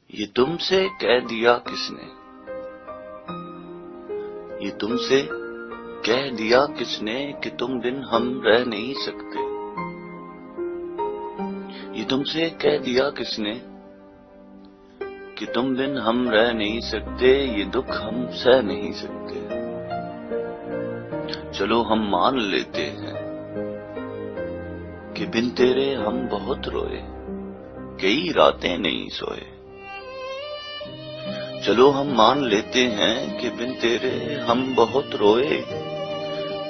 یہ تم سے کہہ دیا کس نے، یہ تم سے کہہ دیا کس نے کہ تم بن ہم رہ نہیں سکتے، یہ تم سے کہہ دیا کس نے کہ تم بن ہم رہ نہیں سکتے، یہ دکھ ہم سہ نہیں سکتے۔ چلو ہم مان لیتے ہیں کہ بن تیرے ہم بہت روئے، کئی راتیں نہیں سوئے۔ چلو ہم مان لیتے ہیں کہ بن تیرے ہم بہت روئے،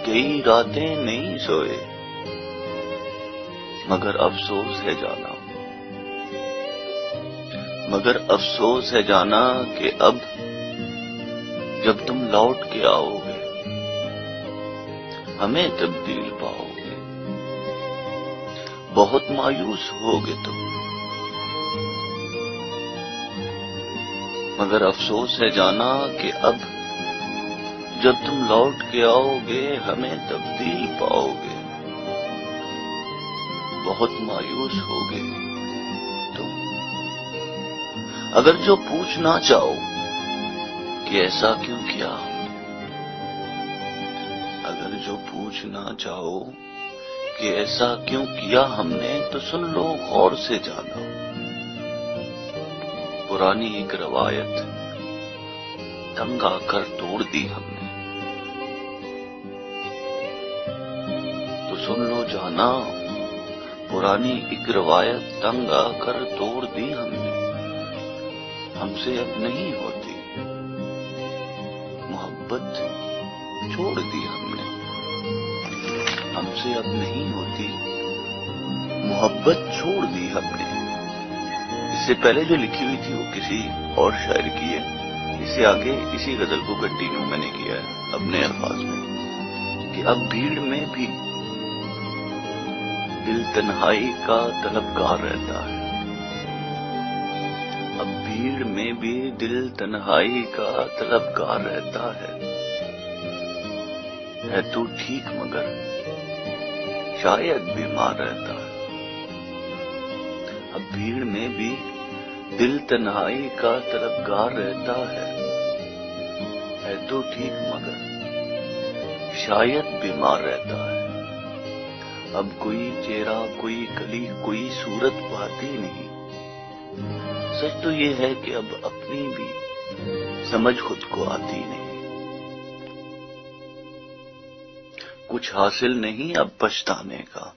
کئی راتیں نہیں سوئے۔ مگر افسوس ہے جانا، مگر افسوس ہے جانا کہ اب جب تم لوٹ کے آؤ گے ہمیں تبدیل پاؤ گے، بہت مایوس ہوگے تم۔ مگر افسوس ہے جانا کہ اب جب تم لوٹ کے آؤ گے ہمیں تبدیل پاؤ گے، بہت مایوس ہوگے تم۔ اگر جو پوچھنا چاہو کہ ایسا کیوں کیا، اگر جو پوچھنا چاہو کہ ایسا کیوں کیا ہم نے، تو سن لو غور سے جانا۔ پرانی ایک روایت تنگ آ کر توڑ دی ہم نے، تو سن لو جانا۔ پرانی ایک روایت تنگ آ کر توڑ دی ہم نے، ہم سے اب نہیں ہوتی محبت چھوڑ دی ہم نے، ہم سے اب نہیں ہوتی محبت چھوڑ دی ہم نے۔ اس سے پہلے جو لکھی ہوئی تھی وہ کسی اور شاعر کی ہے، اس سے آگے اسی غزل کو کنٹینیو میں نے کیا ہے اپنے الفاظ میں کہ اب بھیڑ میں بھی دل تنہائی کا طلبگار رہتا ہے، اب بھیڑ میں بھی دل تنہائی کا طلبگار رہتا ہے تو ٹھیک مگر شاید بیمار رہتا ہے۔ اب بھیڑ میں بھی دل تنہائی کا طلبگار رہتا ہے تو ٹھیک مگر شاید بیمار رہتا ہے۔ اب کوئی چہرہ، کوئی کلی، کوئی صورت پاتی نہیں، سچ تو یہ ہے کہ اب اپنی بھی سمجھ خود کو آتی نہیں۔ کچھ حاصل نہیں اب پچھتانے کا،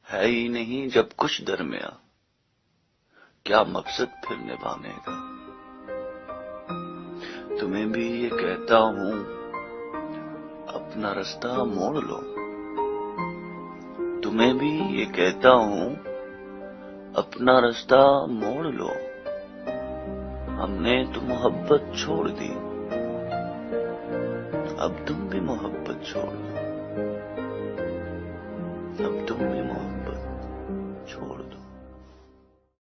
ہے ہی نہیں جب کچھ درمیاں، کیا مقصد پھر نبھانے کا۔ تمہیں بھی یہ کہتا ہوں اپنا رستہ موڑ لو، تمہیں بھی یہ کہتا ہوں اپنا رستہ موڑ لو، ہم نے تو محبت چھوڑ دی، اب تم بھی محبت چھوڑ لو، اب تم بھی محبت